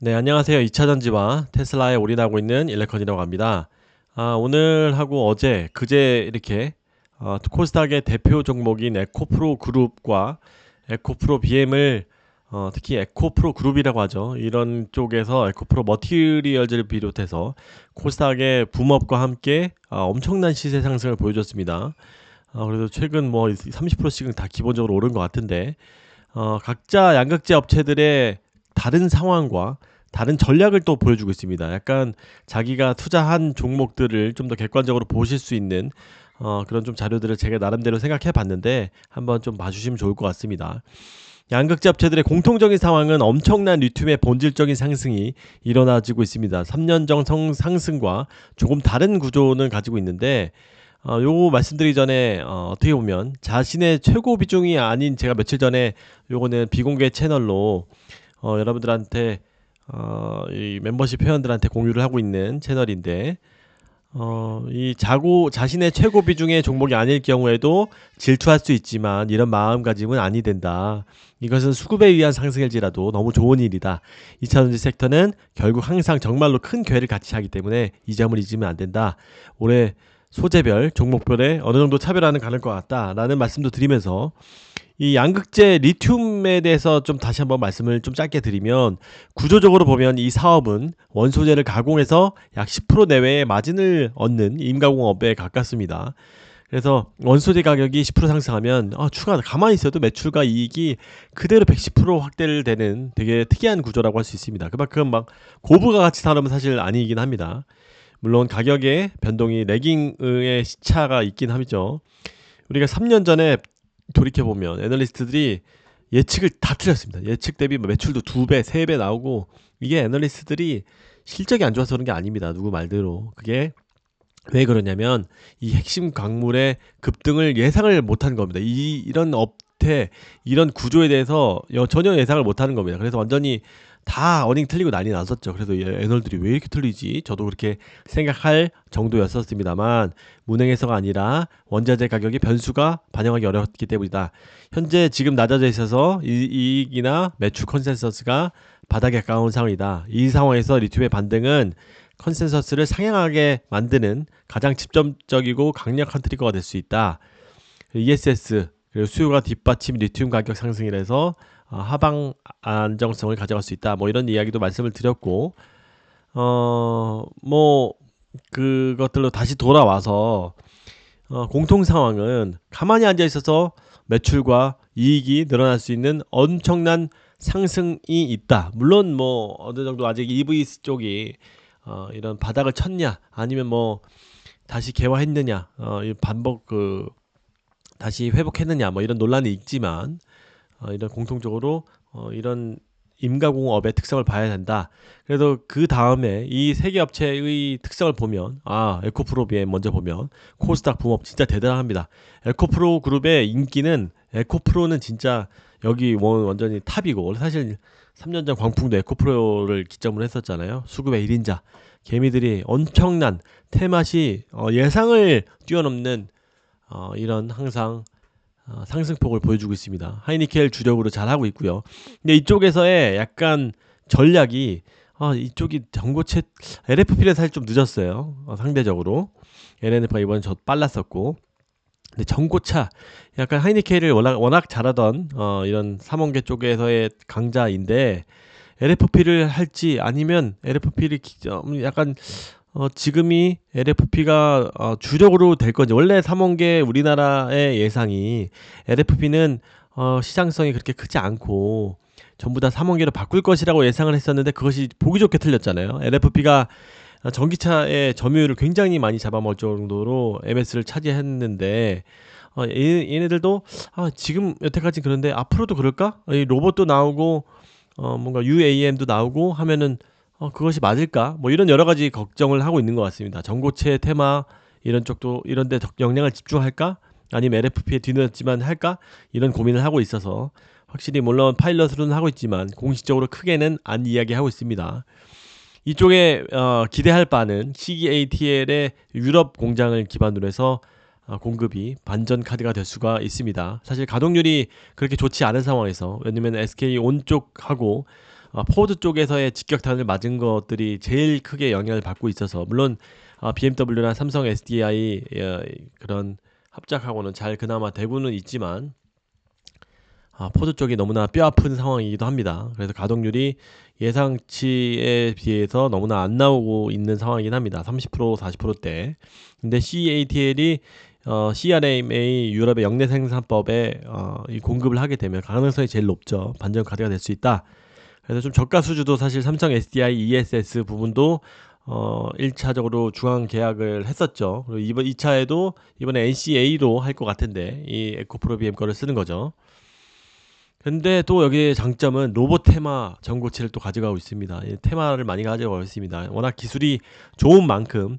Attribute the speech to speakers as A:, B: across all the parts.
A: 네, 안녕하세요. 2차 전지와 테슬라에 올인하고 있는 일레컨이라고 합니다. 오늘 하고 어제, 그제 이렇게 코스닥의 대표 종목인 에코프로 그룹과 에코프로 BM을 특히 에코프로 그룹이라고 하죠. 이런 쪽에서 에코프로 머티리얼즈를 비롯해서 코스닥의 붐업과 함께 엄청난 시세 상승을 보여줬습니다. 그래도 최근 뭐 30%씩은 다 기본적으로 오른 것 같은데 각자 양극재 업체들의 다른 상황과 다른 전략을 또 보여주고 있습니다. 약간 자기가 투자한 종목들을 좀 더 객관적으로 보실 수 있는 그런 좀 자료들을 제가 나름대로 생각해 봤는데 한번 좀 봐주시면 좋을 것 같습니다. 양극재 업체들의 공통적인 상황은 엄청난 리튬의 본질적인 상승이 일어나지고 있습니다. 3년 전 상승과 조금 다른 구조는 가지고 있는데 요거 말씀드리기 전에 어떻게 보면 자신의 최고 비중이 아닌 제가 며칠 전에 요거는 비공개 채널로 여러분들한테 이 멤버십 회원들한테 공유를 하고 있는 채널인데 이 자신의 최고 비중의 종목이 아닐 경우에도 질투할 수 있지만 이런 마음가짐은 아니 된다. 이것은 수급에 의한 상승일지라도 너무 좋은 일이다. 2차전지 섹터는 결국 항상 정말로 큰 궤를 같이 하기 때문에 이 점을 잊으면 안 된다. 올해 소재별, 종목별에 어느 정도 차별화는 가능할 것 같다라는 말씀도 드리면서 이 양극재 리튬에 대해서 좀 다시 한번 말씀을 좀 짧게 드리면 구조적으로 보면 이 사업은 원소재를 가공해서 약 10% 내외의 마진을 얻는 임가공업에 가깝습니다. 그래서 원소재 가격이 10% 상승하면 추가 가만히 있어도 매출과 이익이 그대로 110% 확대를 되는 되게 특이한 구조라고 할 수 있습니다. 그만큼 막 고부가 같이 다르면 사실 아니긴 합니다. 물론 가격의 변동이 레깅의 시차가 있긴 하죠. 우리가 3년 전에 돌이켜보면 애널리스트들이 예측을 다 틀렸습니다. 예측 대비 매출도 2배, 3배 나오고 이게 애널리스트들이 실적이 안 좋아서 그런 게 아닙니다. 누구 말대로. 그게 왜 그러냐면 이 핵심 광물의 급등을 예상을 못한 겁니다. 이런 업태, 이런 구조에 대해서 전혀 예상을 못하는 겁니다. 그래서 완전히 다 어닝 틀리고 난리 났었죠. 그래서 애널들이 왜 이렇게 틀리지? 저도 그렇게 생각할 정도였었습니다만 문행에서가 아니라 원자재 가격의 변수가 반영하기 어렵기 때문이다. 현재 지금 낮아져 있어서 이익이나 매출 컨센서스가 바닥에 가까운 상황이다. 이 상황에서 리튬의 반등은 컨센서스를 상향하게 만드는 가장 직접적이고 강력한 트리거가 될 수 있다. ESS 그리고 수요가 뒷받침 리튬 가격 상승이라서 하방 안정성을 가져갈 수 있다. 뭐 이런 이야기도 말씀을 드렸고 뭐 그것들로 다시 돌아와서 공통 상황은 가만히 앉아 있어서 매출과 이익이 늘어날 수 있는 엄청난 상승이 있다. 물론 뭐 어느 정도 아직 EV 쪽이 이런 바닥을 쳤냐 아니면 뭐 다시 개화했느냐 이 반복 다시 회복했느냐 뭐 이런 논란이 있지만 이런 공통적으로 이런 임가공업의 특성을 봐야 된다. 그래도 그 다음에 이 세 개 업체의 특성을 보면 에코프로비에 먼저 보면 코스닥 붐업 진짜 대단합니다. 에코프로 그룹의 인기는 에코프로는 진짜 여기 완전히 탑이고 사실 3년 전 광풍도 에코프로를 기점으로 했었잖아요. 수급의 1인자 개미들이 엄청난 테맛이 예상을 뛰어넘는 이런 항상 상승폭을 보여주고 있습니다. 하이니켈 주력으로 잘 하고 있고요. 근데 이쪽에서의 약간 전략이 이쪽이 전고체 LFP를 사실 좀 늦었어요. 상대적으로 LNF가 이번에 저 빨랐었고 근데 전고차 약간 하이니켈을 워낙 잘하던 이런 삼원계 쪽에서의 강자인데 LFP를 할지 아니면 LFP를 약간 지금이 LFP가 주력으로 될 건지 원래 3원계 우리나라의 예상이 LFP는 시장성이 그렇게 크지 않고 전부 다 3원계로 바꿀 것이라고 예상을 했었는데 그것이 보기 좋게 틀렸잖아요. LFP가 전기차의 점유율을 굉장히 많이 잡아먹을 정도로 MS를 차지했는데 얘네들도 지금 여태까지 그런데 앞으로도 그럴까? 이 로봇도 나오고 뭔가 UAM도 나오고 하면은 그것이 맞을까? 뭐 이런 여러 가지 걱정을 하고 있는 것 같습니다. 전고체 테마 이런 쪽도 이런데 역량을 집중할까? 아니면 LFP에 뒤늦었지만 할까? 이런 고민을 하고 있어서 확실히 물론 파일럿으로는 하고 있지만 공식적으로 크게는 안 이야기하고 있습니다. 이쪽에 기대할 바는 CATL의 유럽 공장을 기반으로 해서 공급이 반전 카드가 될 수가 있습니다. 사실 가동률이 그렇게 좋지 않은 상황에서 왜냐면 SK 온 쪽하고 포드 쪽에서의 직격탄을 맞은 것들이 제일 크게 영향을 받고 있어서, 물론 BMW나 삼성 SDI 그런 합작하고는 잘 그나마 되고는 있지만 포드 쪽이 너무나 뼈아픈 상황이기도 합니다. 그래서 가동률이 예상치에 비해서 너무나 안 나오고 있는 상황이긴 합니다. 30% 40%대. 근데 CATL이 CRMA 유럽의 영내 생산법에 이 공급을 하게 되면 가능성이 제일 높죠. 반전 카드가 될 수 있다. 그래서 좀 저가 수주도 사실 삼성 SDI ESS 부분도 1차적으로 중앙 계약을 했었죠. 그리고 이번 2차에도 이번에 NCA로 할 것 같은데 이 에코프로 BM 거를 쓰는 거죠. 근데 또 여기의 장점은 로봇 테마 전고체를 또 가져가고 있습니다. 이 테마를 많이 가져가고 있습니다. 워낙 기술이 좋은 만큼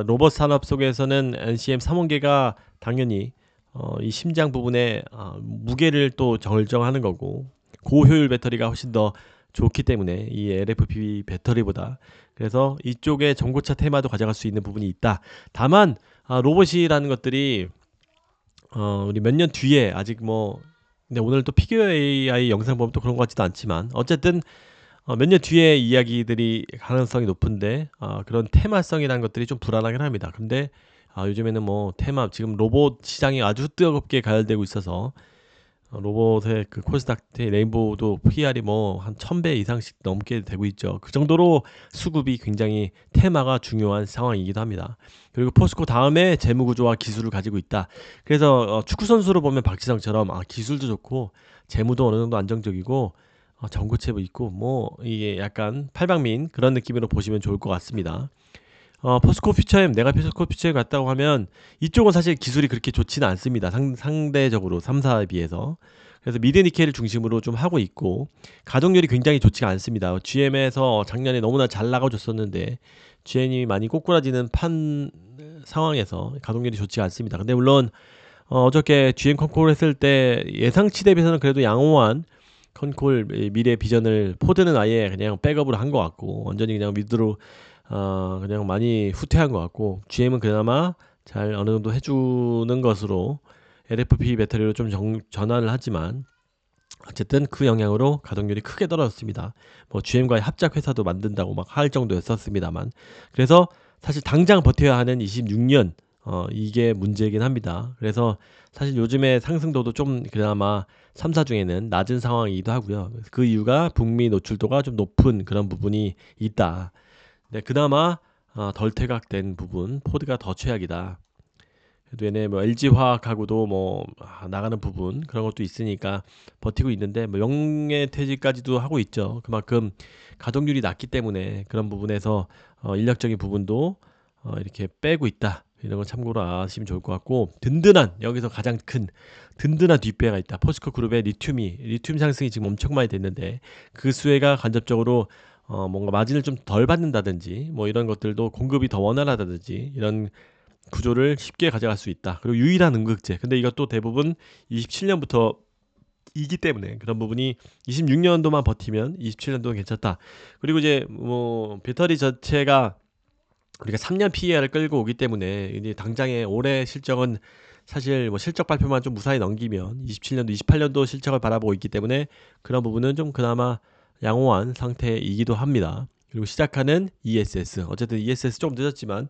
A: 로봇 산업 속에서는 NCM 3원계가 당연히 이 심장 부분에 무게를 또 결정하는 거고, 고효율 배터리가 훨씬 더 좋기 때문에 이 LFP 배터리보다, 그래서 이쪽에 전고차 테마도 가져갈 수 있는 부분이 있다. 다만 로봇이라는 것들이 우리 몇 년 뒤에 아직 뭐, 근데 오늘 또 피규어 AI 영상 보면 또 그런 것 같지도 않지만 어쨌든 몇 년 뒤에 이야기들이 가능성이 높은데 그런 테마성이라는 것들이 좀 불안하긴 합니다. 근데 요즘에는 뭐 테마, 지금 로봇 시장이 아주 뜨겁게 가열되고 있어서 로봇의 그 코스닥 레인보우도 PR이 뭐 한 1000배 이상씩 넘게 되고 있죠. 그 정도로 수급이 굉장히 테마가 중요한 상황이기도 합니다. 그리고 포스코 다음에 재무구조와 기술을 가지고 있다. 그래서 축구 선수로 보면 박지성처럼 기술도 좋고 재무도 어느 정도 안정적이고 전고체도 있고, 뭐 이게 약간 팔방민 그런 느낌으로 보시면 좋을 것 같습니다. 포스코 퓨처엠, 내가 포스코 퓨처엠 갔다고 하면 이쪽은 사실 기술이 그렇게 좋지는 않습니다. 상대적으로 3사에 비해서. 그래서 미드 니켈을 중심으로 좀 하고 있고, 가동률이 굉장히 좋지가 않습니다. GM에서 작년에 너무나 잘 나가줬었는데 GM이 많이 꼬꾸라지는 판 상황에서 가동률이 좋지가 않습니다. 근데 물론 어저께 GM 컨콜 했을 때 예상치 대비해서는 그래도 양호한 컨콜 미래 비전을, 포드는 아예 그냥 백업으로 한 것 같고 완전히 그냥 미드로 그냥 많이 후퇴한 것 같고, GM은 그나마 잘 어느 정도 해주는 것으로 LFP 배터리로 좀 전환을 하지만 어쨌든 그 영향으로 가동률이 크게 떨어졌습니다. 뭐 GM과의 합작 회사도 만든다고 막 할 정도였었습니다만, 그래서 사실 당장 버텨야 하는 26년 이게 문제이긴 합니다. 그래서 사실 요즘에 상승도도 좀 그나마 3사 중에는 낮은 상황이기도 하고요. 그 이유가 북미 노출도가 좀 높은 그런 부분이 있다. 네, 그나마 덜 퇴각된 부분, 포드가 더 최악이다. 그래도 얘네 뭐 LG화학하고도 뭐 나가는 부분 그런 것도 있으니까 버티고 있는데, 뭐 명예퇴직까지도 하고 있죠. 그만큼 가동률이 낮기 때문에 그런 부분에서 인력적인 부분도 이렇게 빼고 있다. 이런 거 참고로 아시면 좋을 것 같고, 든든한, 여기서 가장 큰 든든한 뒷배가 있다. 포스코 그룹의 리튬 상승이 지금 엄청 많이 됐는데 그 수혜가 간접적으로 뭔가 마진을 좀 덜 받는다든지 뭐 이런 것들도, 공급이 더 원활하다든지 이런 구조를 쉽게 가져갈 수 있다. 그리고 유일한 음극재. 근데 이것도 대부분 27년부터 이기 때문에 그런 부분이 26년도만 버티면 27년도는 괜찮다. 그리고 이제 뭐 배터리 자체가 우리가 3년 PER을 끌고 오기 때문에 이제 당장의 올해 실적은 사실 뭐 실적 발표만 좀 무사히 넘기면 27년도, 28년도 실적을 바라보고 있기 때문에 그런 부분은 좀 그나마 양호한 상태이기도 합니다. 그리고 시작하는 ESS, 어쨌든 ESS 좀 늦었지만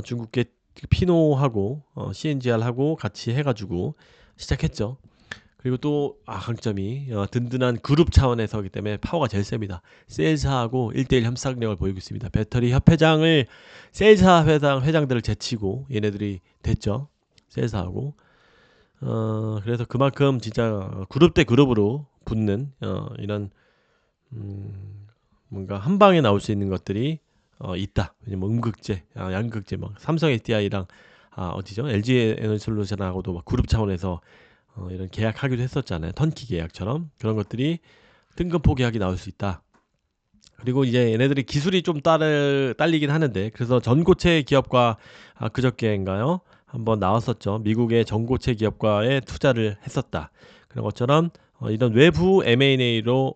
A: 중국계 피노하고 CNGR하고 같이 해가지고 시작했죠. 그리고 또 강점이 든든한 그룹 차원에서기 때문에 파워가 제일 셉니다. 셀사하고 1대1 협상력을 보이고 있습니다. 배터리 협회장을, 셀사 회장들을 제치고 얘네들이 됐죠. 셀사하고. 그래서 그만큼 진짜 그룹 대 그룹으로 붙는 이런 뭔가 한 방에 나올 수 있는 것들이 있다. 왜냐면 음극재, 양극재, 막 삼성 SDI랑 어디죠? LG 에너지솔루션하고도 막 그룹 차원에서 이런 계약하기도 했었잖아요. 턴키 계약처럼 그런 것들이 등급포 계약이 나올 수 있다. 그리고 이제 얘네들이 기술이 좀 딸리긴 하는데, 그래서 전고체 기업과 그저께인가요? 한번 나왔었죠. 미국의 전고체 기업과의 투자를 했었다. 그런 것처럼 이런 외부 M&A로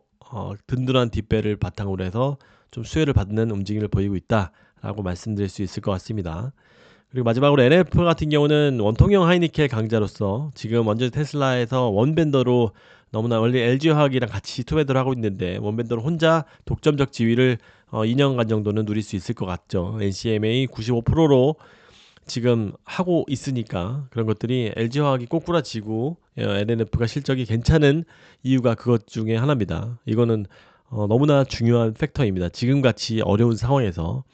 A: 든든한 뒷배를 바탕으로 해서 좀 수혜를 받는 움직임을 보이고 있다라고 말씀드릴 수 있을 것 같습니다. 그리고 마지막으로 NF 같은 경우는 원통형 하이니켈 강자로서 지금 완전 테슬라에서 원벤더로 너무나 원래 LG화학이랑 같이 투밴드를 하고 있는데 원밴드로 혼자 독점적 지위를 2년간 정도는 누릴 수 있을 것 같죠. NCMA 95%로 지금 하고 있으니까 그런 것들이 LG화학이 꼬꾸라지고 LNF가 실적이 괜찮은 이유가 그것 중에 하나입니다. 이거는 너무나 중요한 팩터입니다. 지금같이 어려운 상황에서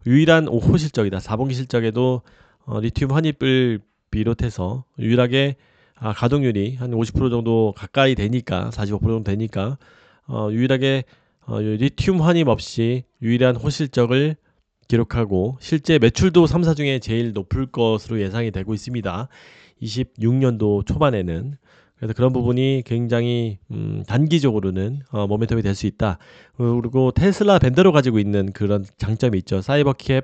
A: 유일한 5호 실적이다. 4분기 실적에도 리튬 환입을 비롯해서 유일하게 가동률이 한 50% 정도 가까이 되니까 45% 정도 되니까 유일하게 리튬 환입 없이 유일한 호실적을 기록하고 실제 매출도 3사 중에 제일 높을 것으로 예상이 되고 있습니다. 26년도 초반에는. 그래서 그런 부분이 굉장히 단기적으로는 모멘텀이 될 수 있다. 그리고 테슬라 밴더로 가지고 있는 그런 장점이 있죠. 사이버캡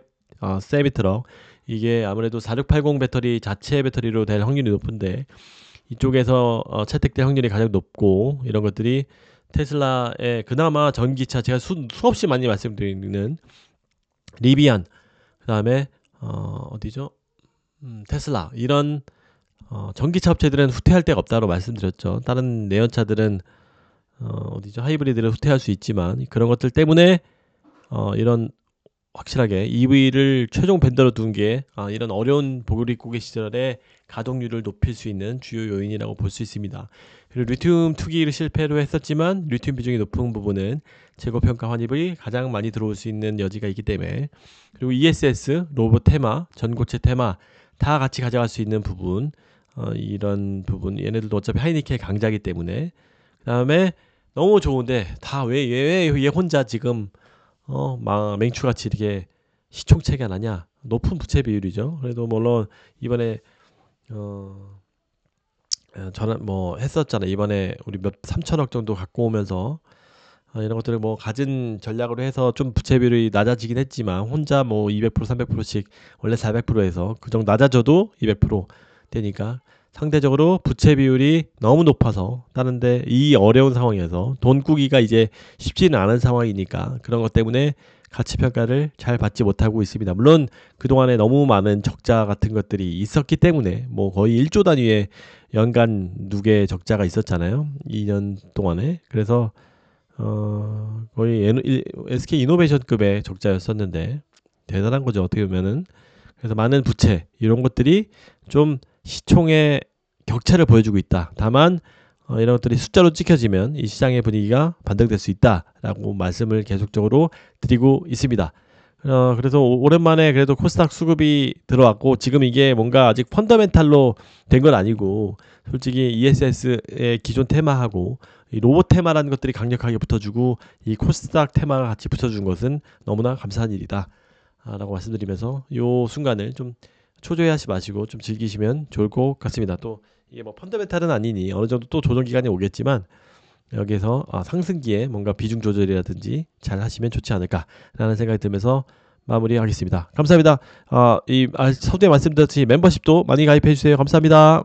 A: 세미트럭 이게 아무래도 4680 배터리 자체 배터리로 될 확률이 높은데 이쪽에서 채택될 확률이 가장 높고 이런 것들이 테슬라의 그나마 전기차 제가 수없이 많이 말씀드리는 리비안 그다음에 어디죠? 테슬라 이런 전기차 업체들은 후퇴할 데가 없다고 말씀드렸죠. 다른 내연차들은 어디죠? 하이브리드를 후퇴할 수 있지만 그런 것들 때문에 이런 확실하게 EV를 최종 밴더로 둔 게 이런 어려운 보글이 고개 시절에 가동률을 높일 수 있는 주요 요인이라고 볼 수 있습니다. 그리고 리튬 투기를 실패로 했었지만 리튬 비중이 높은 부분은 재고평가 환입이 가장 많이 들어올 수 있는 여지가 있기 때문에 그리고 ESS, 로봇 테마, 전고체 테마 다 같이 가져갈 수 있는 부분 이런 부분 얘네들도 어차피 하이니켈 강자이기 때문에 그 다음에 너무 좋은데 다 왜 얘 혼자 지금 맹추같이 이렇게 시총체계 안 하냐 높은 부채 비율이죠. 그래도 물론 이번에 저는 뭐 했었잖아요. 이번에 우리 몇 3천억 정도 갖고 오면서 이런 것들을 뭐 가진 전략으로 해서 좀 부채 비율이 낮아지긴 했지만 혼자 뭐 200% 300%씩 원래 400%에서 그 정도 낮아져도 200% 되니까 상대적으로 부채 비율이 너무 높아서 다른데 이 어려운 상황에서 돈 꾸기가 이제 쉽지는 않은 상황이니까 그런 것 때문에 가치 평가를 잘 받지 못하고 있습니다. 물론 그동안에 너무 많은 적자 같은 것들이 있었기 때문에 뭐 거의 1조 단위의 연간 누계 적자가 있었잖아요. 2년 동안에. 그래서 거의 SK 이노베이션급의 적자였었는데 대단한 거죠. 어떻게 보면은. 그래서 많은 부채 이런 것들이 좀 시총의 격차를 보여주고 있다. 다만 이런 것들이 숫자로 찍혀지면 이 시장의 분위기가 반등될 수 있다라고 말씀을 계속적으로 드리고 있습니다. 그래서 오랜만에 그래도 코스닥 수급이 들어왔고 지금 이게 뭔가 아직 펀더멘탈로 된 건 아니고 솔직히 ESS의 기존 테마하고 이 로봇 테마라는 것들이 강력하게 붙어주고 이 코스닥 테마가 같이 붙어준 것은 너무나 감사한 일이다 라고 말씀드리면서 이 순간을 좀 초조해하지 마시고 좀 즐기시면 좋을 것 같습니다. 또 이게 뭐 펀더멘탈은 아니니 어느 정도 또 조정 기간이 오겠지만 여기서 상승기에 뭔가 비중 조절이라든지 잘 하시면 좋지 않을까라는 생각이 들면서 마무리하겠습니다. 감사합니다. 서두에 말씀드렸듯이 멤버십도 많이 가입해 주세요. 감사합니다.